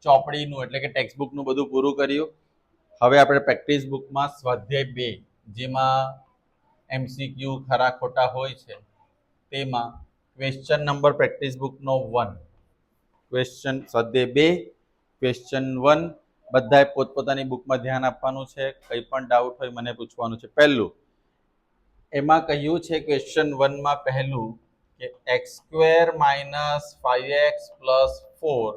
ચોપડીનું એટલે કે ટેક્સ્ટ બુકનું બધું પૂરું કર્યું. હવે આપણે પ્રેક્ટિસ બુકમાં સ્વાધ્યાય 2 જેમાં એમસીક્યુ ખરા ખોટા હોય છે તેમાં ક્વેશ્ચન નંબર પ્રેક્ટિસ બુકનો 1 ક્વેશ્ચન સ્વાધ્યાય 2 ક્વેશ્ચન 1 બધાએ પોતપોતાની બુકમાં ધ્યાન આપવાનું છે. કંઈ પણ ડાઉટ હોય મને પૂછવાનું છે. પહેલું એમાં કહ્યું છે ક્વેશ્ચન 1 માં પહેલું કે x² - 5x + 4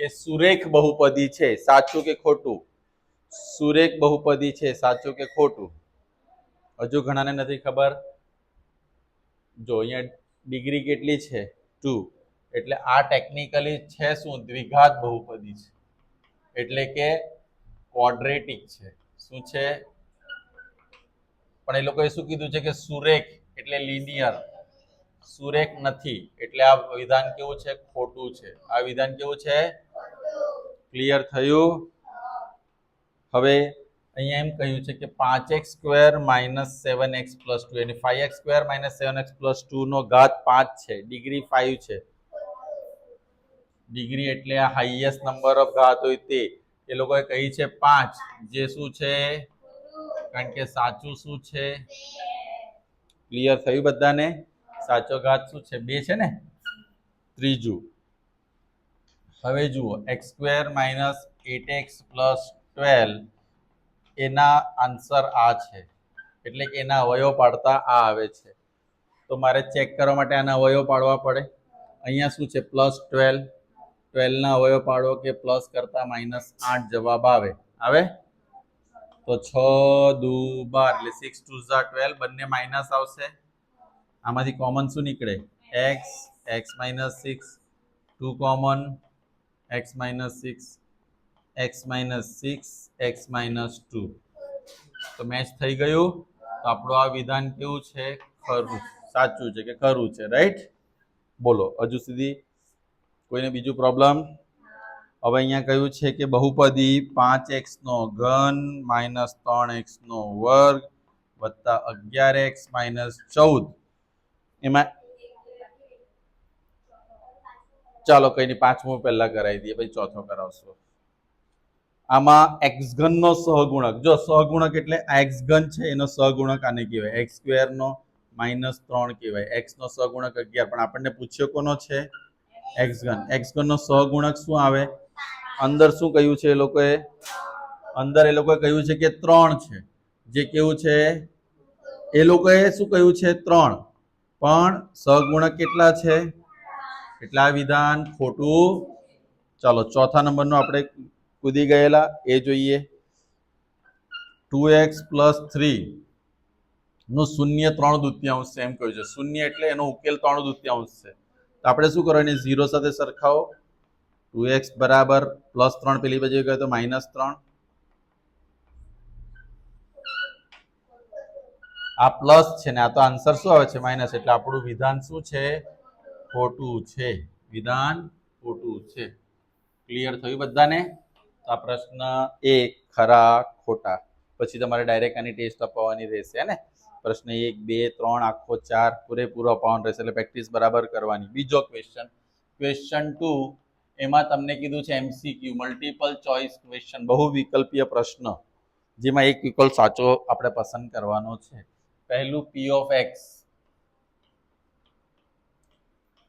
એ સુરેખ બહુપદી છે. સાચું કે ખોટું? સુરેખ બહુપદી છે. સાચું કે ખોટું? હજુ ઘણાને નથી ખબર. જો અહીંયા ડિગ્રી કેટલી છે? 2. એટલે આ ટેકનિકલી છે શું? દ્વિઘાત બહુપદી છે. એટલે કે ક્વોડ્રેટિક છે. શું છે? પણ એ લોકોએ શું કીધું છે કે સુરેખ એટલે લિનિયર. સુરેખ નથી એટલે આ વિધાન કેવું છે? ખોટું છે. આ વિધાન કેવું છે? ક્લિયર થયું? હવે અહીંયા એમ કહ્યું છે કે 5x² - 7x + 2 અને 5x² - 7x + 2 નો ઘાત 5 છે. ડિગ્રી 5 છે. ડિગ્રી એટલે આ હાઈએસ્ટ નંબર ઓફ ઘાત હોય તે. એ લોકોએ કહી છે 5 જે શું છે? કારણ કે સાચું શું છે? ક્લિયર થયું બધાને? સાચો ઘાત શું છે? 2 છે ને? ત્રીજું હવે જુઓ x² - 8x + 12 એના આન્સર આ છે. એટલે કે એના અવયવ પાડતા આ આવે છે. તો મારે ચેક કરવા માટે આના અવયવ પાડવા પડે. અહીંયા શું છે? +12 12 ના અવયવ પાડો કે પ્લસ કરતા -8 જવાબ આવે. આવે તો 6 દુ 12 એટલે 6 2 12 બંને માઇનસ આવશે. આમાંથી કોમન શું નીકળે? x x - 6 2 common x - 6 x - 6 x - 2 તો મેચ થઈ ગયું. તો આપણું આ વિધાન કેવું છે? ખરું. સાચું છે કે ખરું છે? રાઈટ? બોલો હજુ સુધી કોઈને બીજું પ્રોબ્લેમ? હવે અહીંયા કહ્યું છે કે બહુપદી 5x નો ઘન - 3x નો વર્ગ વત્તા 11x - 14 એમાં ચાલો કઈ નહીં, પાંચમું પહેલા કરાવી દઈએ પછી ચોથો કરાવશો. આમાં x ઘન નો સહગુણક, જો સહગુણક એટલે આ x ઘન છે એનો સહગુણક આને કહેવાય. x² નો -3 કહેવાય. x નો સહગુણક 11 પણ આપણને પૂછ્યો કોનો છે? x ઘન. x ઘન નો સહગુણક શું આવે? અંદર શું કહ્યું છે એ લોકોએ? અંદર એ લોકોએ કહ્યું છે કે 3 છે. જે કેવું છે? એ લોકોએ શું કહ્યું છે? 3. પણ સહગુણક કેટલા છે? એટલે આ વિધાન ખોટું. ચાલો ચોથા નંબરનો આપણે કૂદી ગયેલા એ જોઈએ. 2x + 3 નું શૂન્ય 3/2 છે એમ કહ્યું છે. શૂન્ય એટલે એનો ઉકેલ 3/2 છે. તો આપણે શું કરવાનું? 0 સાથે સરખાવો. 2x બરાબર +3 પેલી બાજુ ગયો તો -3. આ પ્લસ છે ને આ તો આન્સર શું આવે છે? માઇનસ. એટલે આપણું વિધાન શું છે? ખોટું છે. વિધાન ખોટું છે. ક્લિયર થયું બધાને? તો આ પ્રશ્ન 1 ખરા ખોટા. પછી તમારે ડાયરેક્ટ આની ટેસ્ટ અપાવવાની રહેશે ને. પ્રશ્ન 1 2 3 આખો 4 પૂરેપૂરો અપાવવાનો રહેશે. એટલે પ્રેક્ટિસ બરાબર કરવાની. બીજો ક્વેશ્ચન ક્વેશ્ચન 2 એમાં તમને કીધું છે એમસીક્યુ મલ્ટિપલ ચોઇસ ક્વેશ્ચન, બહુ વિકલ્પીય પ્રશ્ન જેમાં એક વિકલ્પ સાચો આપણે પસંદ કરવાનો છે. પહેલું p of x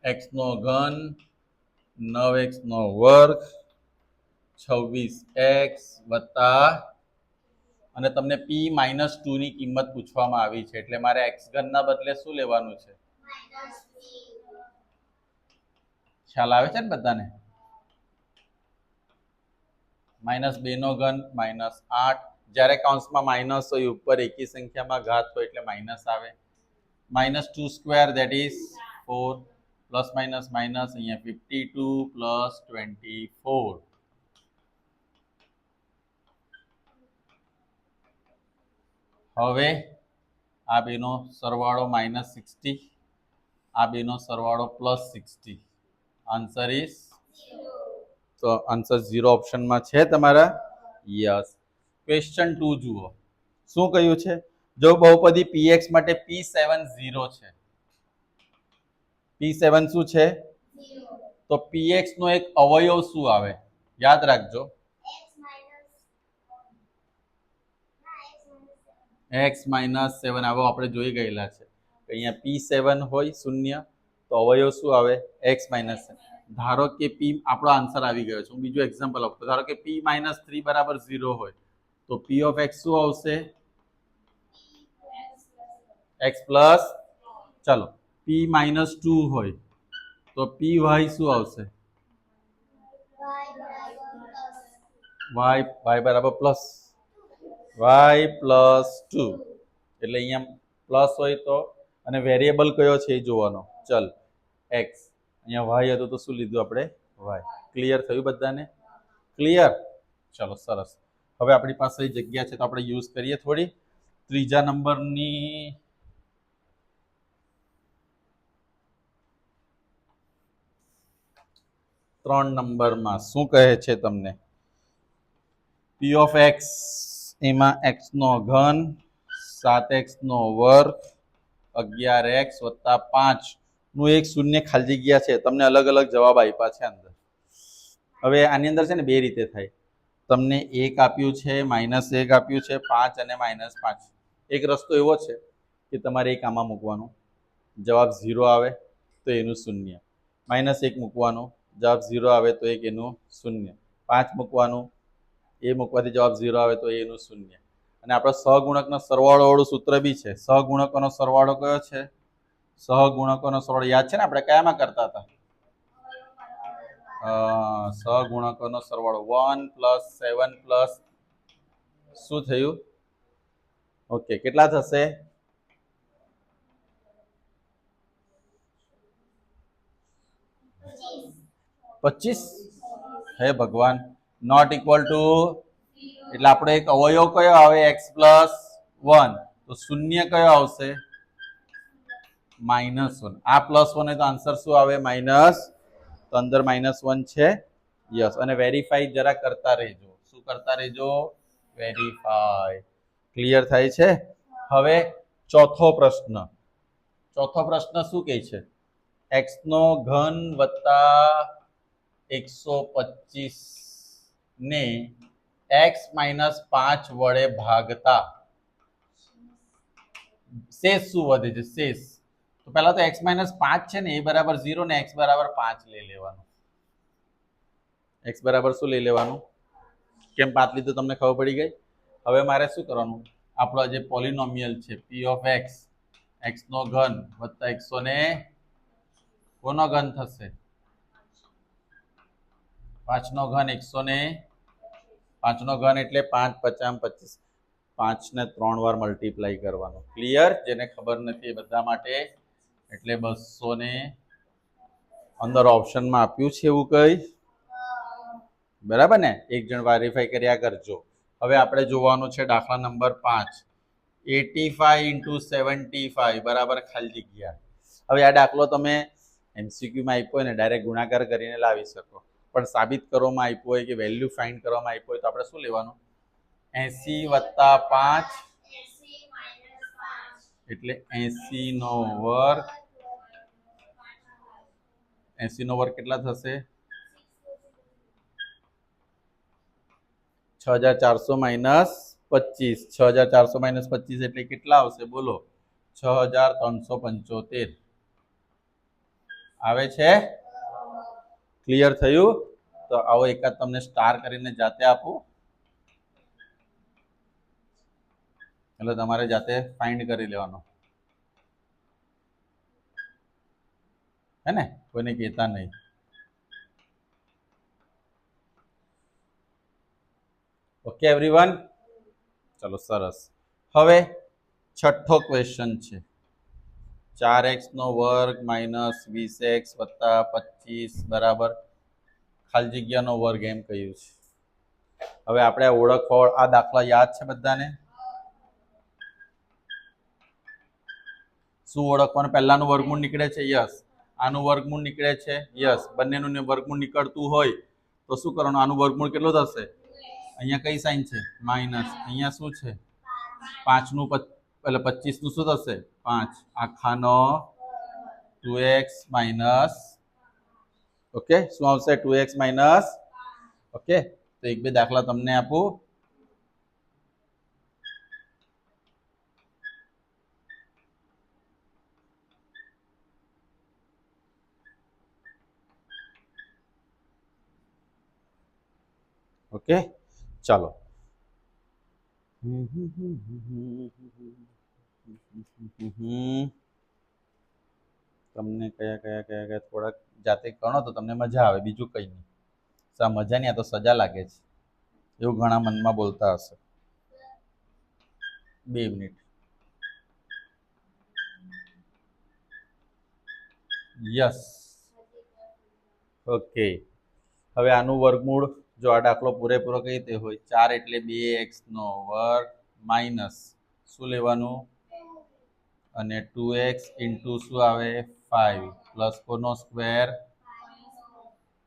x નો ઘન 9x નો વર્ગ 26x વત્તા અને તમને p - 2 ની કિંમત પૂછવામાં આવી છે. એટલે મારે x ઘન ના બદલે શું લેવાનું છે? ખ્યાલ આવે છે ને બધાને? -2 નો ઘન -8. જ્યારે કૌંસમાં માઇનસ હોય ઉપર એકી સંખ્યામાં ઘાત હોય એટલે માઇનસ આવે. -2² that is 4 plus minus minus અહીંયા 52 + 24. હવે આ બેનો સરવાળો -60, આ બેનો સરવાળો +60. આન્સર ઇઝ તો આન્સર 0 ઓપ્શનમાં છે તમારા. યસ. ક્વેશ્ચન 2 જુઓ. શું કહ્યું છે? જો બહુપદી px માટે p7 0 છે. p7 શું છે? તો px નો એક અવયવ શું આવે? યાદ રાખજો. x માઇનસ 7 આવો આપણે જોઈ ગયેલા છે. અહીંયા p7 હોય શૂન્ય તો અવયવ શું આવે x માઇનસ. ધારો કે p આપણો આન્સર આવી ગયો છે. હું બીજું એક્ઝામ્પલ આપું. ધારો કે p માઇનસ 3 બરાબર 0 હોય તો p ઓફ x શું આવશે x પ્લસ. ચાલો p માઇનસ 2 હોય તો py શું આવશે y બરાબર પ્લસ y પ્લસ 2. એટલે અહીંયા પ્લસ હોય તો અને વેરિયેબલ કયો છે એ જોવાનો. ચલ x અહીંયા y હતું તો શું લીધું આપણે y. ક્લિયર થયું બધાને? ક્લિયર. ચલો સરસ. હવે આપણી પાસે જગ્યા છે તો આપણે યુઝ કરીએ થોડી. ત્રીજા નંબરની 3 નંબરમાં શું કહે છે તમને? p ઓફ x એમાં x નો ઘન 7x નો વર્ગ 11x વત્તા 5 નું એક શૂન્ય ખાલી જગ્યા છે. તમને અલગ અલગ જવાબ આપ્યા છે અંદર. હવે આની અંદર છે ને બે રીતે થાય. તમને 1 આપ્યું છે, -1 આપ્યું છે, 5 અને -5. એક રસ્તો એવો છે કે તમારે એક આમાં મૂકવાનું, જવાબ 0 આવે તો એનું શૂન્ય. -1 મૂકવાનું, જવાબ 0 આવે તો એક એનું શૂન્ય. 5 મૂકવાનું, એ મૂકવાથી જવાબ 0 આવે તો એનું શૂન્ય. અને આપણે સહગુણકનો સરવાળોવાળું સૂત્ર બી છે. સહગુણકોનો સરવાળો કયો છે? સહગુણકોનો સરવાળો યાદ છે ને આપણે કયામાં કરતા હતા? સહગુણકોનો સરવાળો 1 પ્લસ 7 પ્લસ શું થયું? ઓકે, કેટલા થશે? 25. હે ભગવાન, નોટ ઇક્વલ ટુ એટલે આપણો એક અવયવ કયો આવે x+1 તો શૂન્ય કયો આવશે? -1. આ +1 હોય તો આન્સર શું આવે? માઇનસ. તો અંદર -1 છે. યસ. અને વેરીફાઈ જરા કરતા રહેજો. શું કરતા રહેજો? વેરીફાઈ. ક્લિયર થાય છે? હવે ચોથો પ્રશ્ન. ચોથો પ્રશ્ન શું કહે છે? x નો ઘન વત્તા 125 ને x - 5 વડે ભાગતા શેષ શું વધે છે? શેષ. તો પહેલા તો x - 5 છે ને એ બરાબર 0 ને x બરાબર 5 લઈ લેવાનું. x બરાબર શું લઈ લેવાનું? કેમ 5 લીધું તમને ખબર પડી ગઈ? હવે મારે શું કરવાનું? આપણો જે પોલિનોમિયલ છે p ઓફ x, x નો ઘન વત્તા 100 ને કોનો ઘન થશે? 5 નો ઘન 100 ને 5 નો ઘન એટલે 5 × 50 = 25. 5 ને 3 વાર મલ્ટીપ્લાય કરવાનું. ક્લિયર? જેને ખબર નથી એ બધા માટે. એટલે 200 ને અંદર ઓપ્શનમાં આપ્યું છે એવું કઈ? બરાબર ને? એક જણ વેરીફાઈ કર્યા કરજો. હવે આપણે જોવાનું છે દાખલા નંબર 5. 85 × 75 બરાબર ખાલી જગ્યા. હવે આ દાખલો તમે એમસીક્યુમાં આપ્યો હોય ને ડાયરેક્ટ ગુણાકાર કરીને લાવી શકો. પણ સાબિત કરવામાં આપ્યું હોય કે વેલ્યુ ફાઇન્ડ કરવામાં આપ્યું હોય તો આપણે શું લેવાનું? 80 + 5 એટલે 80 નો વર્ગ. 80 નો વર્ગ કેટલા થશે? 6400 - 25. 6400 - 25 એટલે કેટલા આવશે? બોલો. 6375 આવે છે. ક્લિયર થયું? તો આવો એકાદ તમને સ્ટાર કરીને જાતે આપું એટલે તમારે જાતે ફાઇન્ડ કરી લેવાનો. હે ને? કોઈને કહેતા નહીં. Okay everyone? ચલો સરસ. હવે છઠ્ઠો ક્વેશ્ચન છે. 4x નો વર્ગ - 20x વત્તા 25 બરાબર ખાલી જગ્યાનો વર્ગ એમ કહ્યું છે. હવે આપણે ઓળખવા આ દાખલા યાદ છે બધાને? શું ઓળખવાનું? પહેલાનું વર્ગમૂળ નીકળે છે? યસ. આનું વર્ગમૂળ નીકળે છે? યસ. બંનેનું વર્ગમૂળ નીકળતું હોય તો શું કરવાનું? આનું વર્ગમૂળ કેટલું થશે? અહીંયા કઈ સાઇન છે? માઇનસ. અહીંયા શું છે? 5 નું એટલે 25 નું શું થશે? 5 આખાનો 2x માઇનસ. ઓકે, શું આવશે? 2x માઇનસ ઓકે, તો એક બે દાખલા તમને આપું. ઓકે, ચાલો. તમને કયા કયા કયા કયા થોડાક જાતે ગણો તો તમને મજા આવે, બીજું કઈ નહીં. મજા નહીં, આ તો સજા લાગે છે એવું ઘણા મનમાં બોલતા હશે. 2 મિનિટ. Yes, okay. હવે આનું વર્ગમૂળ, જો આ દાખલો પૂરેપૂરો કઈ રીતે હોય, 4 એટલે 2x નો વર્ગ માઇનસ શું લેવાનું, અને 2x ઇન્ટુ શું આવે 5 પ્લસ કોનો સ્ક્વેર,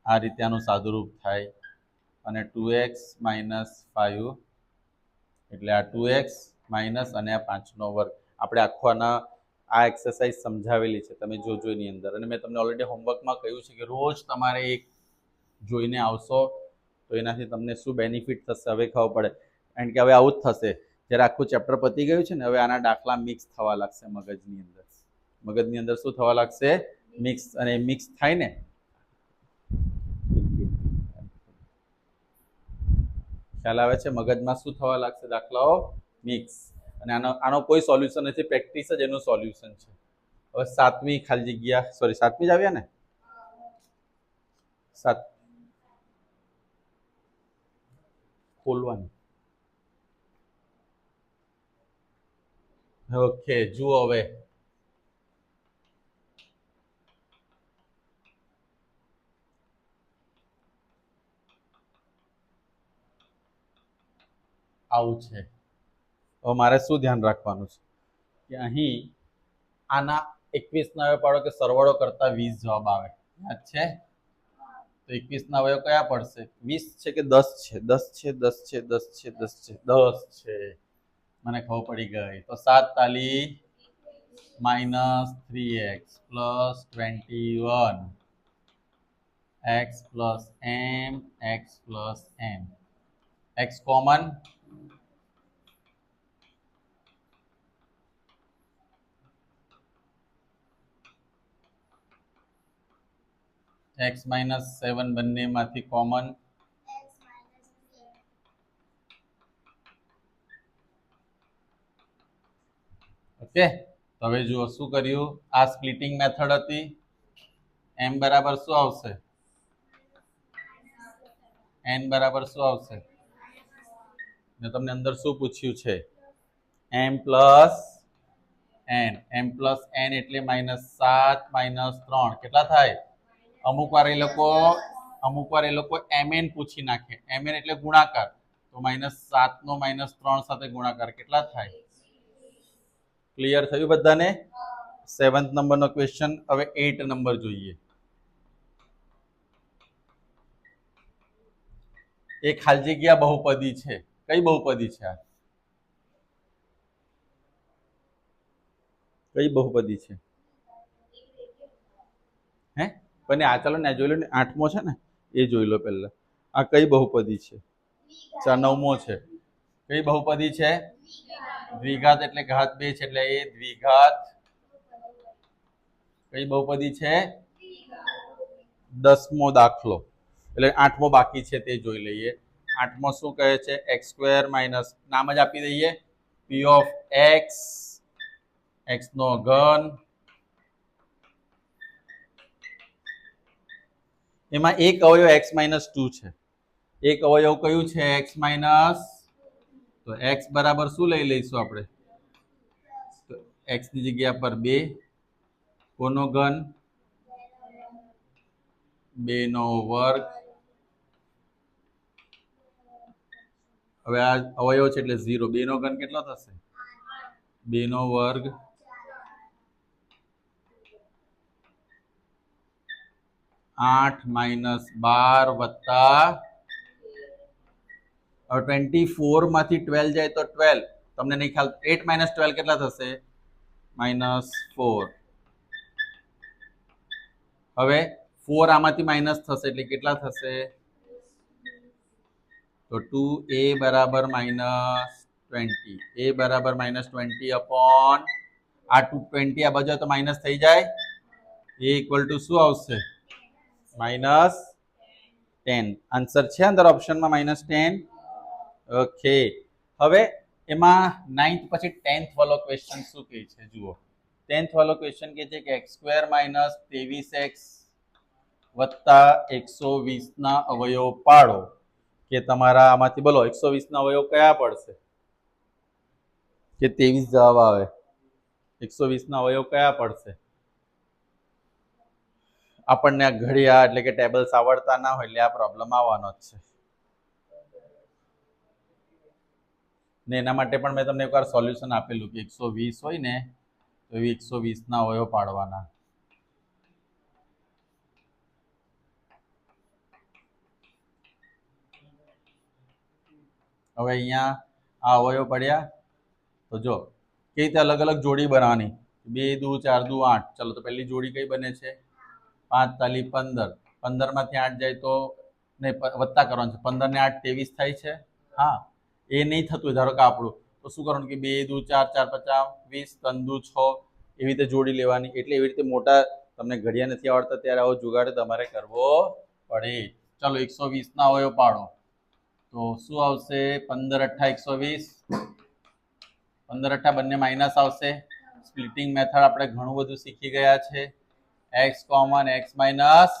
આ રીતે આનું સાદુરૂપ થાય. અને 2x માઇનસ 5 એટલે આ 2x માઇનસ અને આ 5 નો વર્ગ. આપણે આખો આ એક્સરસાઇઝ સમજાવેલી છે, તમે જોજો એની અંદર. અને મેં તમને ઓલરેડી હોમવર્કમાં કહ્યું છે કે રોજ તમારે એક જોઈને આવશો તો એનાથી તમને શું બેનિફિટ થશે હવે ખબર પડે. કારણ કે હવે આવું જ થશે, જ્યારે આખું ચેપ્ટર પતી ગયું છે ને, હવે આના દાખલા મિક્સ થવા લાગશે મગજની અંદર. મગજની અંદર શું થવા લાગશે, મિક્સ. અને મિક્સ થાય ને, ખ્યાલ આવે છે, મગજમાં શું થવા લાગશે, દાખલાઓ મિક્સ. અને આનો કોઈ સોલ્યુશન નથી, પ્રેક્ટિસ જ એનું સોલ્યુશન છે. હવે 7મી ખાલી જગ્યા, સોરી 7મી જ આવ્યા ને, 7 ખોલવાની. ઓકે, જુઓ હવે આવું છે. હવે મારે શું ધ્યાન રાખવાનું છે કે અહીં આના 21 ના અવયવ પાડો કે સરવાળો કરતા 20 જવાબ આવે, યાદ છે? તો 21 ના અવયવ કયા પડશે, 20 છે કે 10 છે, 10 છે, 10 છે, 10 છે, 10 છે, 10 છે. મને ખબર પડી ગઈ. તો 7 તાલી minus 3x plus 21 x plus m x plus m. x common, x minus 7 બંનેમાંથી કોમન. ઓકે, હવે જુઓ શું કર્યું, આ સ્પ્લિટિંગ મેથડ હતી. m બરાબર શું આવશે, n બરાબર શું આવશે, મેં તમને અંદર શું પૂછ્યું છે, m પ્લસ n એટલે -7 -3 કેટલા થાય. અમુક વાર એ લોકો mn પૂછી નાખે, mn એટલે ગુણાકાર, તો -7 નો -3 સાથે ગુણાકાર કેટલા થાય. ક્લિયર થયું બધાને? 7th નંબરનો ક્વેશ્ચન. હવે 8 નંબર જોઈએ. એક ખાલી જગ્યા બહુપદી છે. કઈ બહુપદી છે આ, કઈ બહુપદી છે હે? પણ આ ચાલો ને જોઈ લો ને, 8મો છે ને, એ જોઈ લો પહેલા. આ કઈ બહુપદી છે, 9મો છે. કઈ બહુપદી છે, દ્વિઘાત, એટલે ઘાત 2 છે એટલે એ દ્વિઘાત. કઈ બહુપદી છે, 10મો દાખલો, એટલે 8મો બાકી છે તે જોઈ લઈએ. 8મો શું કહે છે, x² માઇનસ, નામ જ આપી દઈએ, p ઓફ x, x નો ઘન. એમાં એક અવયવ x માઇનસ 2 છે. એક અવયવ કયું છે, x માઇનસ, તો x બરાબર શું લઈ લઈશું આપણે, તો x ની જગ્યા પર 2, કોનો ઘન, 2 નો વર્ગ. હવે આ અવયવ છે એટલે 0, 2 નો ઘન કેટલો થશે, 2 નો વર્ગ. 8 માઇનસ 12 વત્તા, હવે 24 માંથી 12 જાય તો 12, તમને નહીં ખ્યાલ, 8 માઇનસ 12 કેટલા થશે, -4. હવે 4 આમાંથી માઇનસ થશે એટલે કેટલા થશે, તો 2a બરાબર -20, a બરાબર -20 અપોન આ 220 આ બાજુ તો માઇનસ થઈ જાય, a ઇક્વલ ટુ શું આવશે -10. આન્સર છે અંદર ઓપ્શનમાં -10. ઓકે, હવે એમાં 9th પછી 10th વાળો ક્વેશ્ચન શું કહે છે જુઓ. 10th વાળો ક્વેશ્ચન કહે છે કે x² - 23x વત્તા 120 ના અવયવ પાડો. કે તમારા આમાંથી બોલો 120 ના અવયવ કયા પડશે? કે 23 જવાબ આવે. 120 ના અવયવ કયા પડશે? આપણને આ ઘડિયા એટલે કે ટેબલ્સ આવડતા ના હોય એટલે આ પ્રોબ્લેમ આવવાનો જ છે. ને એના માટે પણ મેં તમને એકવાર સોલ્યુશન આપેલું કે 120 હોય ને તો એવી 120 ના અવયવ પાડવાના. હવે અહીંયા આ અવયવ પડ્યા તો જો કઈ રીતે અલગ અલગ જોડી બનાવવાની. 2 દુ 4 દુ 8. ચલો તો પહેલી જોડી કઈ બને છે? 5 તાલી 15. 15 માંથી 8 જાય તો નહીં વત્તા કરવાનું છે. 15 ને 8 23 થાય છે. હા, એ નહીં થતું ધારો કે આપણું તો શું કરવાનું કે 2 દુ 4 4 50 20 3 દુ 6 એવી રીતે જોડી લેવાની. એટલે એવી રીતે મોટા તમને ઘડિયા નથી આવડતા ત્યારે આવો જુગાડ તમારે કરવો પડે. ચલો 120 ના અવયવ પાડો તો શું આવશે? 15 × 8 120. 15 × 8 બંને માઇનસ આવશે. સ્પ્લિટિંગ મેથડ આપણે ઘણું બધું શીખી ગયા છે. x common x minus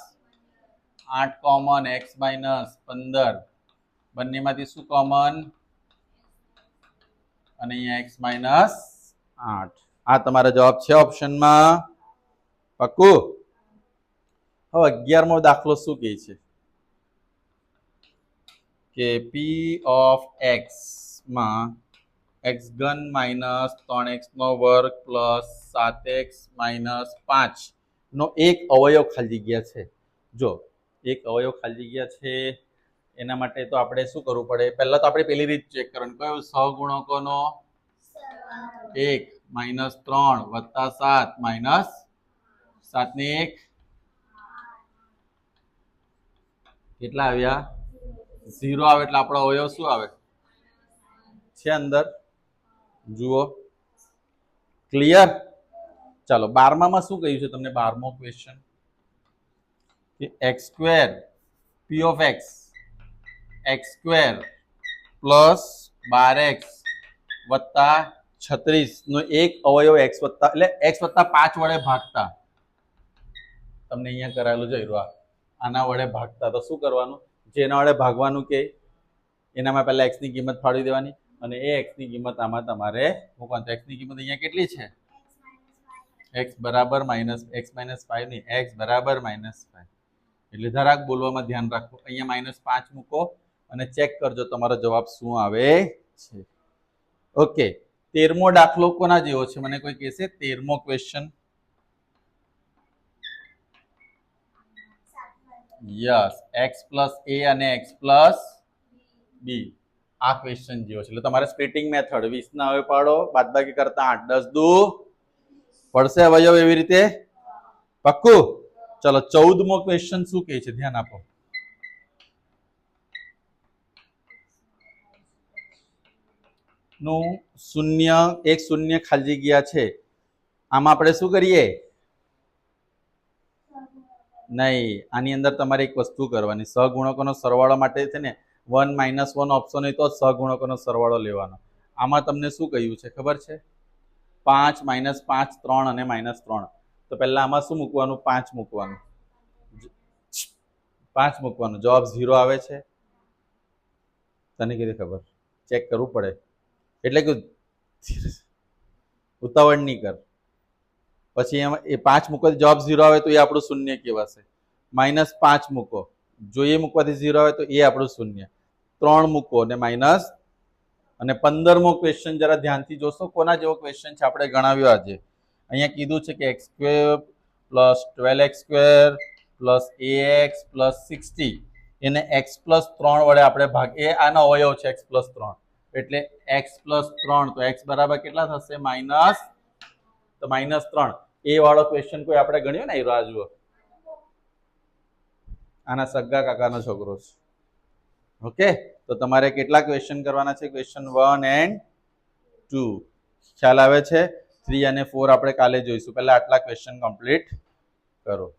8 common x minus 15 બંનેમાંથી શું કોમન? અને અહીંયા x માઇનસ 8. આ તમારો જવાબ છે ઓપ્શનમાં. પાક્કું? હવે 11મો દાખલો શું કહે છે કે p ઓફ x માં x³ માઇનસ 3x નો વર્ગ પ્લસ 7x માઇનસ 5 નો એક અવયવ ખાલી જગ્યા છે. જો એક અવયવ ખાલી જગ્યા છે એના માટે તો આપણે શું કરવું પડે? પહેલા તો આપણે પેલી રીત ચેક કરવાનું. કયું? સહગુણકોનો 1 માઇનસ 3 વત્તા 7 માઇનસ 7 ને 1 કેટલા આવ્યા? 0 આવે એટલે આપણો અવયવ શું આવે છે અંદર? જુઓ ક્લિયર? ચાલો 12માં શું કહ્યું છે તમને? 12મો ક્વેશ્ચન કે x² p of x x² plus 12x વત્તા 36 નો એક અવયવ x વત્તા એટલે x વત્તા 5 વડે ભાગતા. તમને અહીંયા કરાયેલું જોઈ રહ્યો આના વડે ભાગતા તો શું કરવાનું? જેના વડે ભાગવાનું કે એનામાં પહેલા x ની કિંમત ફાળવી દેવાની અને એ x ની કિંમત આમાં તમારે મૂકવાની. x ની કિંમત અહીંયા કેટલી છે? x બરાબર x -5 નહીં, x બરાબર -5. એટલે જરાક બોલવામાં ધ્યાન રાખો. અહીંયા -5 મૂકો અને ચેક કરજો તમારો જવાબ શું આવે છે. ઓકે, 13મો દાખલો કોના જેવો છે? મને કોઈ કહેશે 13મો question? Yes, x plus a અને x પ્લસ b. આ ક્વેશ્ચન જેવો છે. એટલે તમારે સ્પ્લિટિંગ મેથડ 20 ના અવયવ પાડો, બાદબાકી કરતા 8 10 દુ પડશે અવયવ એવી રીતે. પાક્કું? ચલો 14મો ક્વેશ્ચન શું કહે છે? ધ્યાન આપો. નું શૂન્ય એક શૂન્ય ખાલી જગ્યા છે. આમાં આપણે શું કરીએ? નહીં, આની અંદર તમારે એક વસ્તુ કરવાની. સહગુણકોનો સરવાળો માટે છે ને 1 - 1 ઓપ્શન હોય તો સહગુણકોનો સરવાળો લેવાનો. આમાં તમને શું કહ્યું છે ખબર છે? 5 -5 3 અને -3. તો પહેલા આમાં શું મૂકવાનું? 5 મૂકવાનું. 5 મૂકવાનું. જવાબ 0 આવે છે. તને કીધી ખબર? ચેક કરવું પડે. એટલે કે ઉતાવળ નહીં કર. પછી એમાં એ 5 મૂકવાથી જવાબ 0 આવે તો એ આપણું શૂન્ય કહેવાશે. -5 મૂકો, જો એ મૂકવાથી 0 આવે તો એ આપણું શૂન્ય. 3 મૂકો અને માઇનસ. અને 15મો ક્વેશ્ચન જરા ધ્યાનથી જોશો. કોના જેવો ક્વેશ્ચન છે? આપણે ગણાવ્યો આજે. અહીંયા કીધું છે કે x² plus 12x² plus ax plus 60 એને x પ્લસ 3 વડે આપણે ભાગ. એ આનો અવયવ છે x પ્લસ 3. એટલે x પ્લસ 3 તો x બરાબર કેટલા થશે? માઇનસ. તો -3. એ વાળો ક્વેશ્ચન કોઈ આપણે ગણ્યો ને? એ રાહ જુઓ. આના સગા કાકાનો છોકરો છે. ઓકે, તો તમારે કેટલા ક્વેશ્ચન કરવાના છે? Question 1 and 2. ખ્યાલ આવે છે? 3 અને 4 આપણે કાલે જોઈશું. પહેલા આટલા ક્વેશ્ચન કમ્પ્લીટ કરો.